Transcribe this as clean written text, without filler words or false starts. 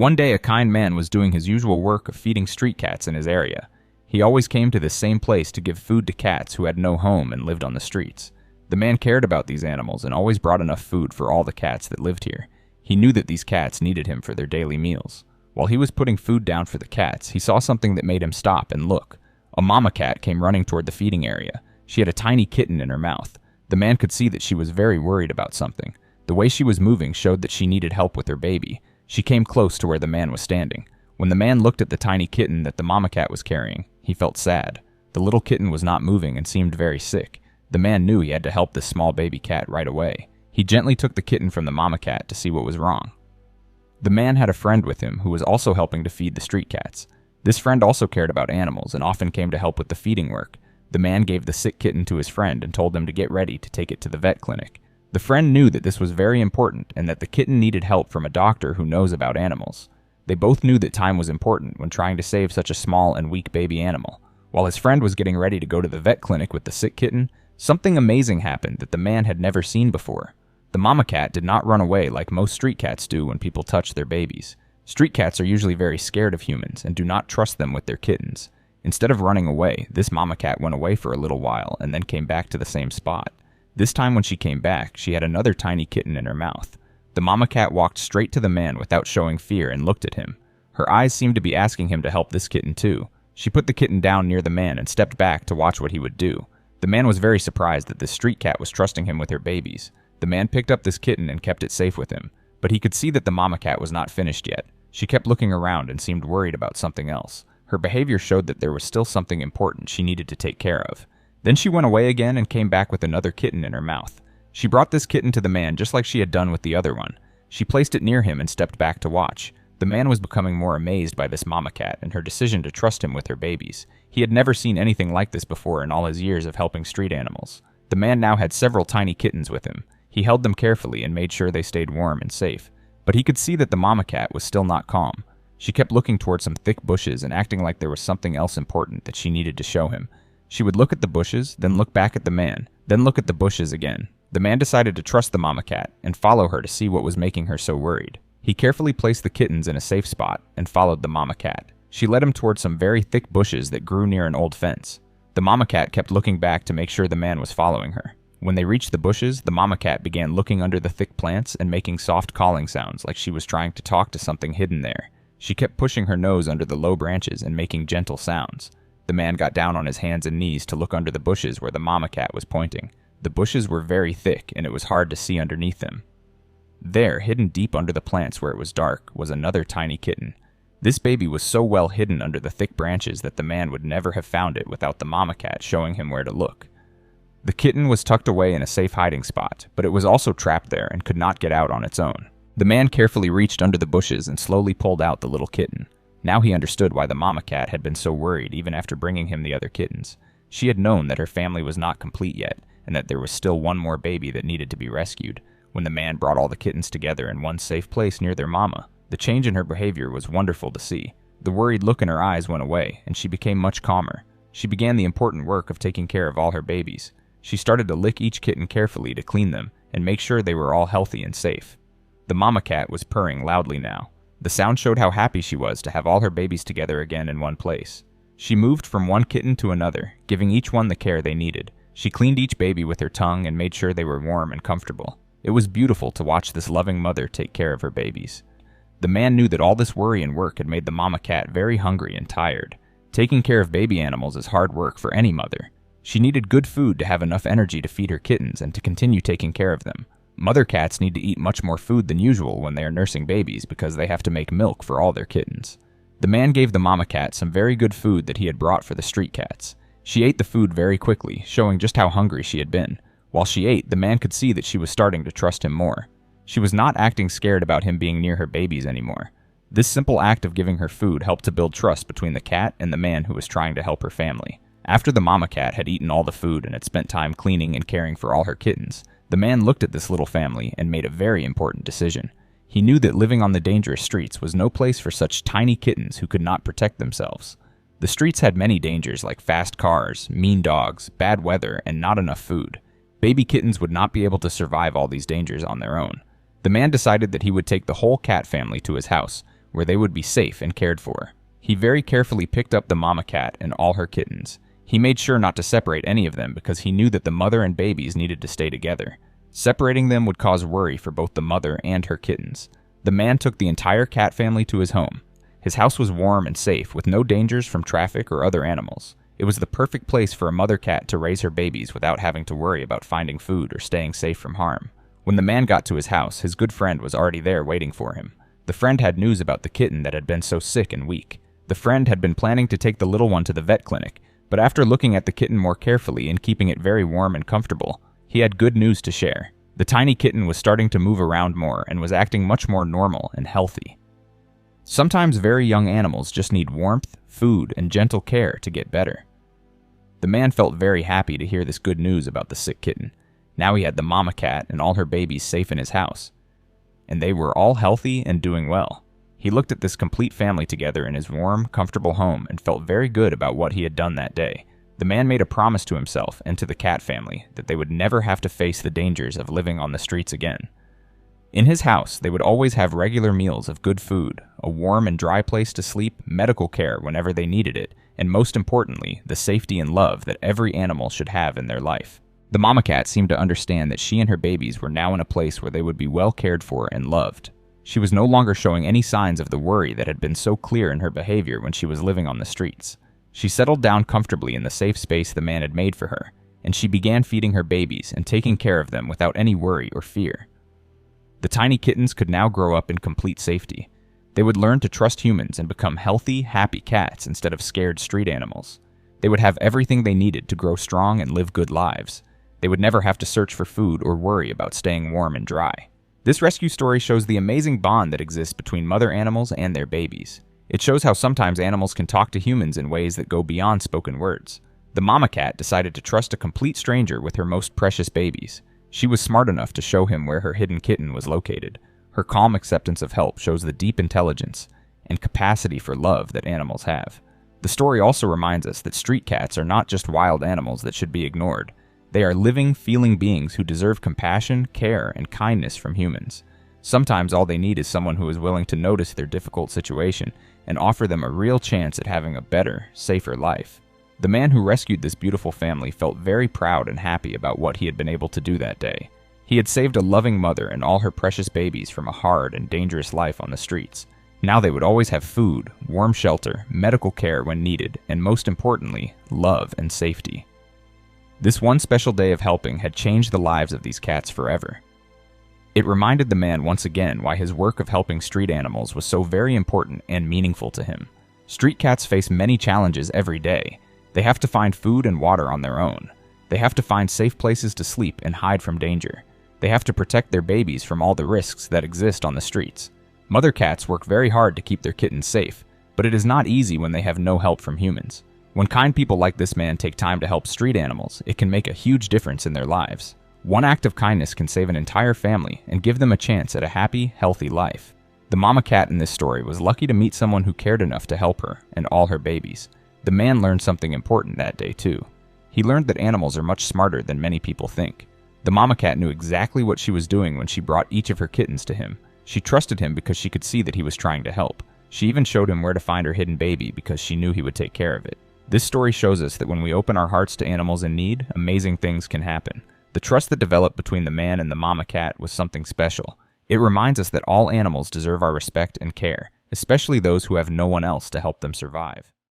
One day, a kind man was doing his usual work of feeding street cats in his area. He always came to this same place to give food to cats who had no home and lived on the streets. The man cared about these animals and always brought enough food for all the cats that lived here. He knew that these cats needed him for their daily meals. While he was putting food down for the cats, he saw something that made him stop and look. A mama cat came running toward the feeding area. She had a tiny kitten in her mouth. The man could see that she was very worried about something. The way she was moving showed that she needed help with her baby. She came close to where the man was standing. When the man looked at the tiny kitten that the mama cat was carrying, he felt sad. The little kitten was not moving and seemed very sick. The man knew he had to help this small baby cat right away. He gently took the kitten from the mama cat to see what was wrong. The man had a friend with him who was also helping to feed the street cats. This friend also cared about animals and often came to help with the feeding work. The man gave the sick kitten to his friend and told him to get ready to take it to the vet clinic. The friend knew that this was very important and that the kitten needed help from a doctor who knows about animals. They both knew that time was important when trying to save such a small and weak baby animal. While his friend was getting ready to go to the vet clinic with the sick kitten, something amazing happened that the man had never seen before. The mama cat did not run away like most street cats do when people touch their babies. Street cats are usually very scared of humans and do not trust them with their kittens. Instead of running away, this mama cat went away for a little while and then came back to the same spot. This time when she came back, she had another tiny kitten in her mouth. The mama cat walked straight to the man without showing fear and looked at him. Her eyes seemed to be asking him to help this kitten too. She put the kitten down near the man and stepped back to watch what he would do. The man was very surprised that this street cat was trusting him with her babies. The man picked up this kitten and kept it safe with him, but he could see that the mama cat was not finished yet. She kept looking around and seemed worried about something else. Her behavior showed that there was still something important she needed to take care of. Then she went away again and came back with another kitten in her mouth. She brought this kitten to the man just like she had done with the other one. She placed it near him and stepped back to watch. The man was becoming more amazed by this mama cat and her decision to trust him with her babies. He had never seen anything like this before in all his years of helping street animals. The man now had several tiny kittens with him. He held them carefully and made sure they stayed warm and safe. But he could see that the mama cat was still not calm. She kept looking toward some thick bushes and acting like there was something else important that she needed to show him. She would look at the bushes, then look back at the man, then look at the bushes again. The man decided to trust the mama cat and follow her to see what was making her so worried. He carefully placed the kittens in a safe spot and followed the mama cat. She led him toward some very thick bushes that grew near an old fence. The mama cat kept looking back to make sure the man was following her. When they reached the bushes, the mama cat began looking under the thick plants and making soft calling sounds like she was trying to talk to something hidden there. She kept pushing her nose under the low branches and making gentle sounds. The man got down on his hands and knees to look under the bushes where the mama cat was pointing. The bushes were very thick and it was hard to see underneath them. There, hidden deep under the plants where it was dark, was another tiny kitten. This baby was so well hidden under the thick branches that the man would never have found it without the mama cat showing him where to look. The kitten was tucked away in a safe hiding spot, but it was also trapped there and could not get out on its own. The man carefully reached under the bushes and slowly pulled out the little kitten. Now he understood why the mama cat had been so worried even after bringing him the other kittens. She had known that her family was not complete yet, and that there was still one more baby that needed to be rescued. When the man brought all the kittens together in one safe place near their mama, the change in her behavior was wonderful to see. The worried look in her eyes went away, and she became much calmer. She began the important work of taking care of all her babies. She started to lick each kitten carefully to clean them and make sure they were all healthy and safe. The mama cat was purring loudly now. The sound showed how happy she was to have all her babies together again in one place. She moved from one kitten to another, giving each one the care they needed. She cleaned each baby with her tongue and made sure they were warm and comfortable. It was beautiful to watch this loving mother take care of her babies. The man knew that all this worry and work had made the mama cat very hungry and tired. Taking care of baby animals is hard work for any mother. She needed good food to have enough energy to feed her kittens and to continue taking care of them. Mother cats need to eat much more food than usual when they are nursing babies because they have to make milk for all their kittens. The man gave the mama cat some very good food that he had brought for the street cats. She ate the food very quickly, showing just how hungry she had been. While she ate, the man could see that she was starting to trust him more. She was not acting scared about him being near her babies anymore. This simple act of giving her food helped to build trust between the cat and the man who was trying to help her family. After the mama cat had eaten all the food and had spent time cleaning and caring for all her kittens, the man looked at this little family and made a very important decision. He knew that living on the dangerous streets was no place for such tiny kittens who could not protect themselves. The streets had many dangers like fast cars, mean dogs, bad weather, and not enough food. Baby kittens would not be able to survive all these dangers on their own. The man decided that he would take the whole cat family to his house, where they would be safe and cared for. He very carefully picked up the mama cat and all her kittens. He made sure not to separate any of them because he knew that the mother and babies needed to stay together. Separating them would cause worry for both the mother and her kittens. The man took the entire cat family to his home. His house was warm and safe, with no dangers from traffic or other animals. It was the perfect place for a mother cat to raise her babies without having to worry about finding food or staying safe from harm. When the man got to his house, his good friend was already there waiting for him. The friend had news about the kitten that had been so sick and weak. The friend had been planning to take the little one to the vet clinic, but after looking at the kitten more carefully and keeping it very warm and comfortable, he had good news to share. The tiny kitten was starting to move around more and was acting much more normal and healthy. Sometimes very young animals just need warmth, food, and gentle care to get better. The man felt very happy to hear this good news about the sick kitten. Now he had the mama cat and all her babies safe in his house, and they were all healthy and doing well. He looked at this complete family together in his warm, comfortable home and felt very good about what he had done that day. The man made a promise to himself and to the cat family that they would never have to face the dangers of living on the streets again. In his house, they would always have regular meals of good food, a warm and dry place to sleep, medical care whenever they needed it, and most importantly, the safety and love that every animal should have in their life. The mama cat seemed to understand that she and her babies were now in a place where they would be well cared for and loved. She was no longer showing any signs of the worry that had been so clear in her behavior when she was living on the streets. She settled down comfortably in the safe space the man had made for her, and she began feeding her babies and taking care of them without any worry or fear. The tiny kittens could now grow up in complete safety. They would learn to trust humans and become healthy, happy cats instead of scared street animals. They would have everything they needed to grow strong and live good lives. They would never have to search for food or worry about staying warm and dry. This rescue story shows the amazing bond that exists between mother animals and their babies. It shows how sometimes animals can talk to humans in ways that go beyond spoken words. The mama cat decided to trust a complete stranger with her most precious babies. She was smart enough to show him where her hidden kitten was located. Her calm acceptance of help shows the deep intelligence and capacity for love that animals have. The story also reminds us that street cats are not just wild animals that should be ignored. They are living, feeling beings who deserve compassion, care, and kindness from humans. Sometimes all they need is someone who is willing to notice their difficult situation and offer them a real chance at having a better, safer life. The man who rescued this beautiful family felt very proud and happy about what he had been able to do that day. He had saved a loving mother and all her precious babies from a hard and dangerous life on the streets. Now they would always have food, warm shelter, medical care when needed, and most importantly, love and safety. This one special day of helping had changed the lives of these cats forever. It reminded the man once again why his work of helping street animals was so very important and meaningful to him. Street cats face many challenges every day. They have to find food and water on their own. They have to find safe places to sleep and hide from danger. They have to protect their babies from all the risks that exist on the streets. Mother cats work very hard to keep their kittens safe, but it is not easy when they have no help from humans. When kind people like this man take time to help street animals, it can make a huge difference in their lives. One act of kindness can save an entire family and give them a chance at a happy, healthy life. The mama cat in this story was lucky to meet someone who cared enough to help her and all her babies. The man learned something important that day too. He learned that animals are much smarter than many people think. The mama cat knew exactly what she was doing when she brought each of her kittens to him. She trusted him because she could see that he was trying to help. She even showed him where to find her hidden baby because she knew he would take care of it. This story shows us that when we open our hearts to animals in need, amazing things can happen. The trust that developed between the man and the mama cat was something special. It reminds us that all animals deserve our respect and care, especially those who have no one else to help them survive.